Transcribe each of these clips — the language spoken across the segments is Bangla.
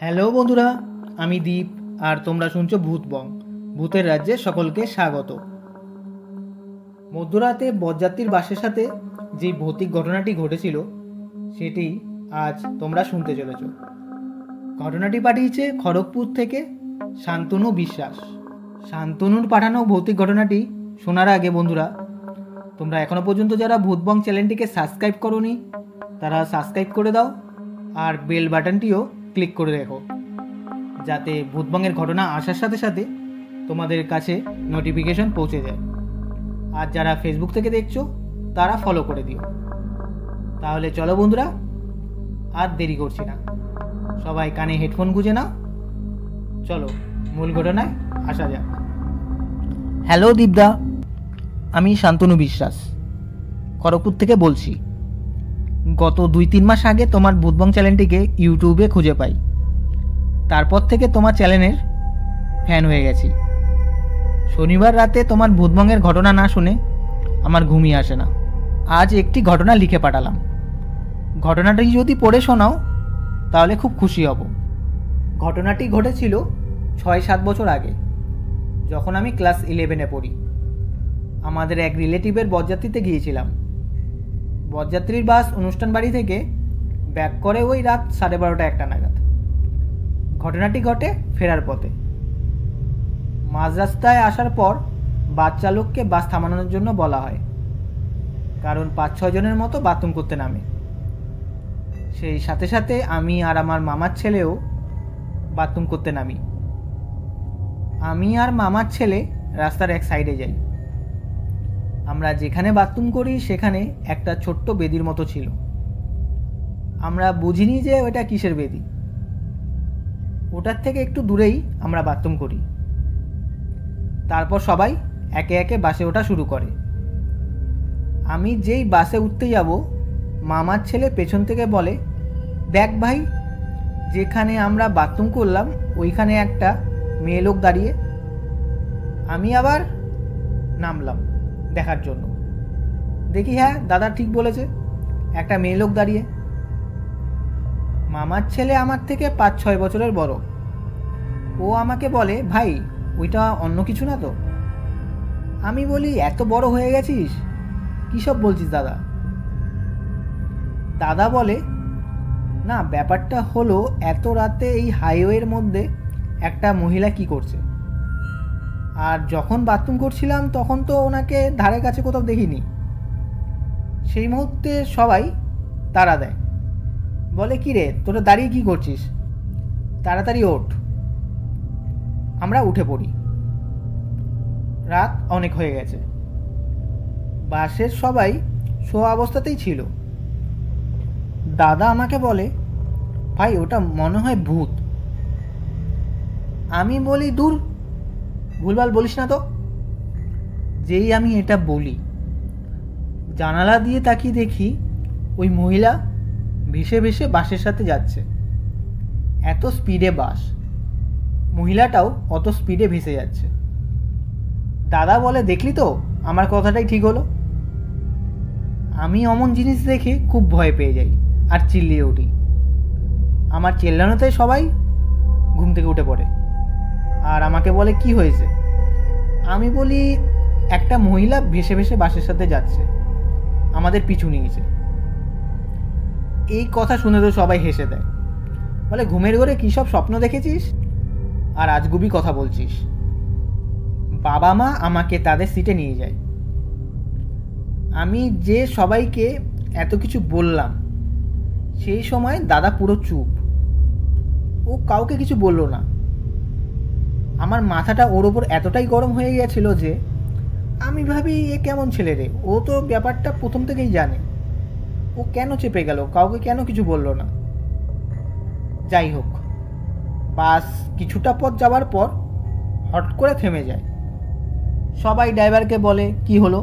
হ্যালো বন্ধুরা, আমি দীপ আর তোমরা শুনছো ভূতবং। ভূতের রাজ্যে সকলকে স্বাগত। মধ্যরাতে বরযাত্রীর বাসের সাথে যে ভৌতিক ঘটনাটি ঘটেছিল সেটি আজ তোমরা শুনতে চলেছ। ঘটনাটি পাঠিয়েছে খড়গপুর থেকে শান্তনু বিশ্বাস। শান্তনুর পাঠানো ভৌতিক ঘটনাটি শোনার আগে বন্ধুরা, তোমরা এখনও পর্যন্ত যারা ভূতবং চ্যানেলটিকে সাবস্ক্রাইব করোনি তারা সাবস্ক্রাইব করে দাও আর বেল বাটনটিও ক্লিক করে রেখো, যাতে ভূতবংয়ের ঘটনা আসার সাথে সাথে তোমাদের কাছে নোটিফিকেশন পৌঁছে যায়। আর যারা ফেসবুক থেকে দেখছো তারা ফলো করে দিও। তাহলে চলো বন্ধুরা, আর দেরি করছি না, সবাই কানে হেডফোন গুঁজে নাও। চলো মূল ঘটনায় আসা যাক। হ্যালো দীপদা, আমি শান্তনু বিশ্বাস খড়গপুর থেকে বলছি। গত 2-3 মাস আগে তোমার ভূতবং চ্যানেলটিকে ইউটিউবে খুঁজে পাই, তারপর থেকে তোমার চ্যানেলের ফ্যান হয়ে গেছি। শনিবার রাতে তোমার ভূতবংয়ের ঘটনা না শুনে আমার ঘুমিয়ে আসে না। আজ একটি ঘটনা লিখে পাঠালাম, ঘটনাটি যদি পড়ে শোনাও তাহলে খুব খুশি হব। ঘটনাটি ঘটেছিল 6-7 বছর আগে, যখন আমি ক্লাস 11-এ পড়ি। আমাদের এক রিলেটিভের বরযাত্রীতে গিয়েছিলাম। বরযাত্রীর বাস অনুষ্ঠান বাড়ি থেকে ব্যাক করে ওই রাত 12:30-1টা নাগাদ। ঘটনাটি ঘটে ফেরার পথে। মাঝ রাস্তায় আসার পর বাস চালককে বাস থামানোর জন্য বলা হয়, কারণ 5-6 জনের মতো বাথরুম করতে নামে। সেই সাথে সাথে আমি আর আমার মামার ছেলেও বাথরুম করতে নামি। আমি আর মামার ছেলে রাস্তার এক সাইডে যাই। আমরা যেখানে বাথরুম করি সেখানে একটা ছোট্ট বেদির মতো ছিল। আমরা বুঝিনি যে ওটা কিসের বেদি। ওটার থেকে একটু দূরেই আমরা বাথরুম করি। তারপর সবাই একে একে বাসে ওঠা শুরু করে। আমি যেই বাসে উঠতে যাব, মামার ছেলে পেছন থেকে বলে, দেখ ভাই, যেখানে আমরা বাথরুম করলাম ওইখানে একটা মেয়ে লোক দাঁড়িয়ে। আমি আবার নামলাম দেখার জন্য। দেখি হ্যাঁ, দাদা ঠিক বলেছে, একটা মেয়ে লোক দাঁড়িয়ে। মামার ছেলে আমার থেকে 5-6 বছরের বড়। ও আমাকে বলে, ভাই ওইটা অন্য কিছু না তো? আমি বলি, এত বড় হয়ে গেছিস, কী সব বলছিস দাদা? দাদা বলে, না ব্যাপারটা হলো এত রাতে এই হাইওয়ের মধ্যে একটা মহিলা কি করছে, আর যখন বাথরুম করছিলাম তখন তো ওনাকে ধারে কাছে কোথাও দেখিনি। সেই মুহূর্তে সবাই তাড়া দেয়, বলে, কি রে তোরা দাঁড়িয়ে কি করছিস, তাড়াতাড়ি ওঠ। আমরা উঠে পড়ি। রাত অনেক হয়ে গেছে। বাসের সবাই শোয়া অবস্থাতেই ছিল। দাদা আমাকে বলে, ভাই ওটা মনে হয় ভূত। আমি বলি, দূর, ভুলভাল বলিস না তো। যেই আমি এটা বলি, জানালা দিয়ে তাকিয়ে দেখি ওই মহিলা ভেসে ভেসে বাসের সাথে যাচ্ছে। এত স্পিডে বাস, মহিলাটাও অত স্পিডে ভেসে যাচ্ছে। দাদা বলে, দেখলি তো, আমার কথাটাই ঠিক হলো। আমি অমন জিনিস দেখে খুব ভয় পেয়ে যাই আর চিল্লিয়ে উঠি। আমার চেল্লানোতে সবাই ঘুম থেকে উঠে পড়ে আর আমাকে বলে, কি হয়েছে? আমি বলি, একটা মহিলা ভেসে ভেসে বাসের সাথে যাচ্ছে, আমাদের পিছু নিয়েছে। এই কথা শুনে তো সবাই হেসে দেয়, বলে, ঘুমের ঘরে কী সব স্বপ্ন দেখেছিস আর আজগুবি কথা বলছিস। বাবা মা আমাকে তাদের সিটে নিয়ে যায়। আমি যে সবাইকে এত কিছু বললাম, সেই সময় দাদা পুরো চুপ, ও কাউকে কিছু বলল না। আমার মাথাটা ওর ওপর এতটাই গরম হয়ে গিয়েছিল যে আমি ভাবি, এ কেমন ছেলে রে, ও তো ব্যাপারটা প্রথম থেকেই জানে, ও কেন চেপে গেল, কাউকে কেন কিছু বলল না। যাই হোক, বাস কিছুটা পথ যাওয়ার পর হট করে থেমে যায়। সবাই ড্রাইভারকে বলে, কি হলো?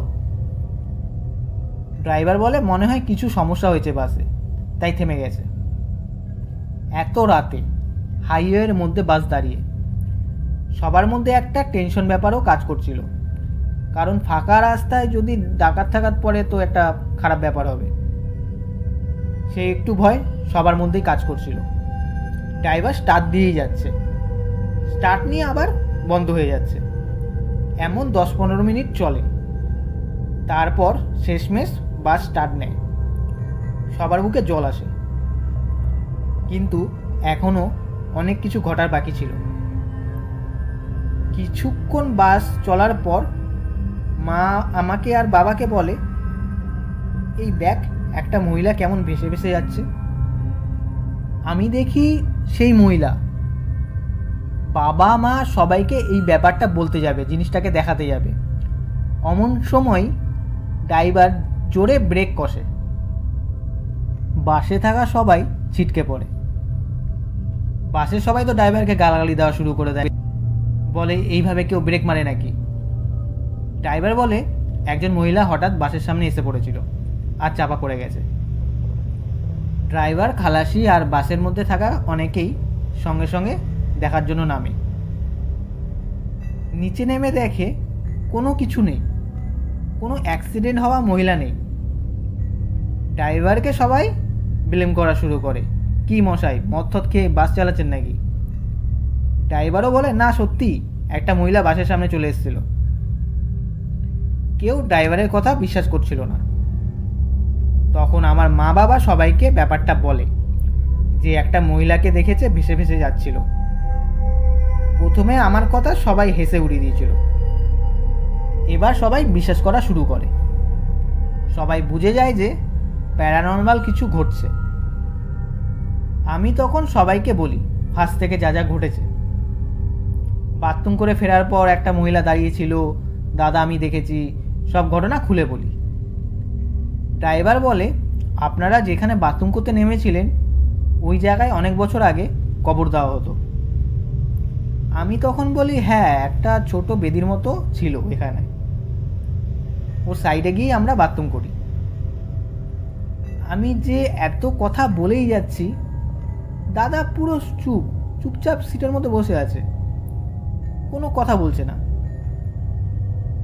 ড্রাইভার বলে, মনে হয় কিছু সমস্যা হয়েছে বাসে, তাই থেমে গেছে। এত রাতে হাইওয়ের মধ্যে বাস দাঁড়িয়ে, সবার মধ্যে একটা টেনশন ব্যাপারও কাজ করছিল, কারণ ফাঁকা রাস্তায় যদি ডাকাত টাকাত পড়ে তো একটা খারাপ ব্যাপার হবে। সে একটু ভয় সবার মধ্যেই কাজ করছিল। ড্রাইভার স্টার্ট দিয়েই যাচ্ছে, স্টার্ট নিয়ে আবার বন্ধ হয়ে যাচ্ছে। এমন 10-15 মিনিট চলে। তারপর শেষমেশ বাস স্টার্ট নেয়। সবার বুকে জল আসে। কিন্তু এখনও অনেক কিছু ঘটার বাকি ছিল। কিছুক্ষণ বাস চলার পর মা আমাকে আর বাবাকে বলে, এই দেখ, একটা মহিলা কেমন ভেসে ভেসে যাচ্ছে। আমি দেখি সেই মহিলা। বাবা মা সবাইকে এই ব্যাপারটা বলতে যাবে, জিনিসটাকে দেখাতে যাবে। অমন সময় ড্রাইভার জোরে ব্রেক কষে। বাসে থাকা সবাই ছিটকে পড়ে। বাসের সবাই তো ড্রাইভারকে গালাগালি দেওয়া শুরু করে দেয়, বলে এইভাবে কেউ ব্রেক মারে নাকি। ড্রাইভার বলে একজন মহিলা হঠাৎ বাসের সামনে এসে পড়েছিল আর চাপা পড়ে গেছে। ড্রাইভার, খালাসি আর বাসের মধ্যে থাকা অনেকেই সঙ্গে সঙ্গে দেখার জন্য নামে। নিচে নেমে দেখে কোনো কিছু নেই, কোনো অ্যাক্সিডেন্ট হওয়া মহিলা নেই। ড্রাইভারকে সবাই ব্লেম করা শুরু করে, কি মশাই মদ খেয়ে বাস চালাচ্ছেন নাকি। ড্রাইভারও বলে, না সত্যি একটা মহিলা বাসের সামনে চলে এসেছিল। কেউ ড্রাইভারের কথা বিশ্বাস করছিল না। তখন আমার মা বাবা সবাইকে ব্যাপারটা বলে যে একটা মহিলাকে দেখেছে ভেসে ভেসে যাচ্ছিল। প্রথমে আমার কথা সবাই হেসে উড়িয়ে দিয়েছিল। এবার সবাই বিশ্বাস করা শুরু করে। সবাই বুঝে যায় যে প্যারানর্মাল কিছু ঘটছে। আমি তখন সবাইকে বলি ফার্স্ট থেকে যা যা ঘটেছে। বাথরুম করে ফেরার পর একটা মহিলা দাঁড়িয়েছিল, দাদা আমি দেখেছি, সব ঘটনা খুলে বলি। ড্রাইভার বলে, আপনারা যেখানে বাথরুম করতে নেমেছিলেন ওই জায়গায় অনেক বছর আগে কবর দেওয়া হতো। আমি তখন বলি, হ্যাঁ একটা ছোট বেদির মতো ছিল এখানে, ওর সাইডে গিয়ে আমরা বাথরুম করি। আমি যে এত কথা বলেই যাচ্ছি, দাদা পুরো চুপচাপ সিটের মধ্যে বসে আছে, কোনো কথা বলছে না।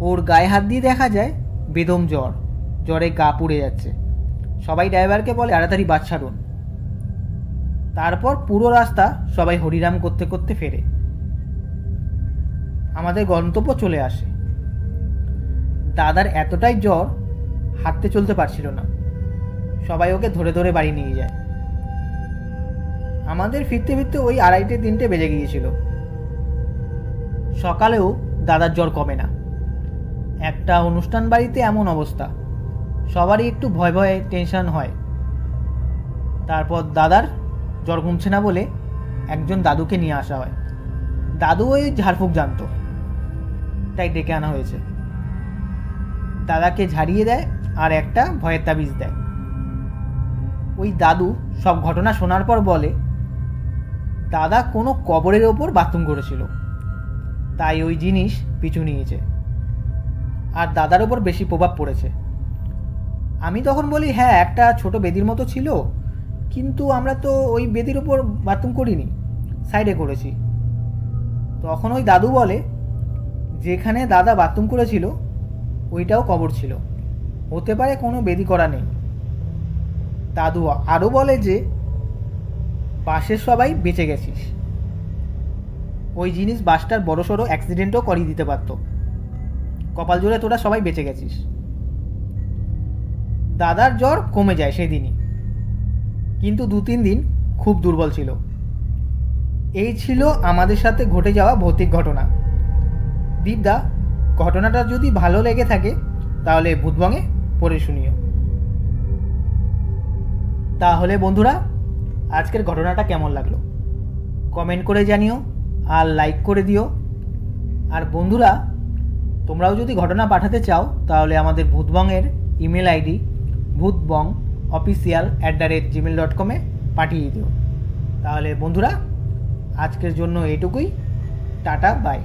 ওর গায়ে হাত দিয়ে দেখা যায় বেদম জ্বর, জ্বরে গা পুড়ে যাচ্ছে। সবাই ড্রাইভারকে বলে তাড়াতাড়ি বাস ছাড়ুন। তারপর পুরো রাস্তা সবাই হরিনাম করতে করতে ফেরে। আমাদের গন্তব্য চলে আসে। দাদার এতটাই জ্বর, হাঁটতে চলতে পারছিল না। সবাই ওকে ধরে ধরে বাড়ি নিয়ে যায়। আমাদের ফিরতে ফিরতে ওই 2:30-3টে বেজে গিয়েছিল। সকালেও দাদার জ্বর কমে না। একটা অনুষ্ঠান বাড়িতে এমন অবস্থা, সবারই একটু ভয় ভয়ে টেনশন হয়। তারপর দাদার জ্বর কমছে না বলে একজন দাদুকে নিয়ে আসা হয়। দাদু ওই ঝাড়ফুঁক জানতো, তাই ডেকে আনা হয়েছে। দাদাকে ঝাড়িয়ে দেয় আর একটা ভয়ের তাবিজ দেয়। ওই দাদু সব ঘটনা শোনার পর বলে, দাদা কোনো কবরের ওপর বাথরুম করেছিল, তাই ওই জিনিস পিছু নিয়েছে আর দাদার ওপর বেশি প্রভাব পড়েছে। আমি তখন বলি, হ্যাঁ একটা ছোট বেদির মতো ছিল, কিন্তু আমরা তো ওই বেদির ওপর বাথরুম করিনি, সাইডে করেছি। তখন ওই দাদু বলে, যেখানে দাদা বাথরুম করেছিল ওইটাও কবর ছিল, হতে পারে কোনো বেদি করা নেই। দাদু আরও বলে যে বাসের সবাই বেঁচে গেছিস, ওই জিনিস বাসটার বড়সড় অ্যাক্সিডেন্টও করিয়ে দিতে পারত, কপাল জোরে তোরা সবাই বেঁচে গেছিস। দাদার জ্বর কমে যায় সেদিনই, কিন্তু 2-3 দিন খুব দুর্বল ছিল। এই ছিল আমাদের সাথে ঘটে যাওয়া ভৌতিক ঘটনা। দীপদা, ঘটনাটা যদি ভালো লেগে থাকে তাহলে ভূতবঙে পড়ে শুনিও। তাহলে বন্ধুরা, আজকের ঘটনাটা কেমন লাগলো কমেন্ট করে জানিও আর লাইক করে দিও। আর বন্ধুরা, তোমরাও যদি ঘটনা পাঠাতে চাও তাহলে আমাদের ভূতবঙের ইমেল আইডি bhutbongofficial@gmail.com পাঠিয়ে দিও। তাহলে বন্ধুরা, আজকের জন্য এইটুকুই। Tata, by.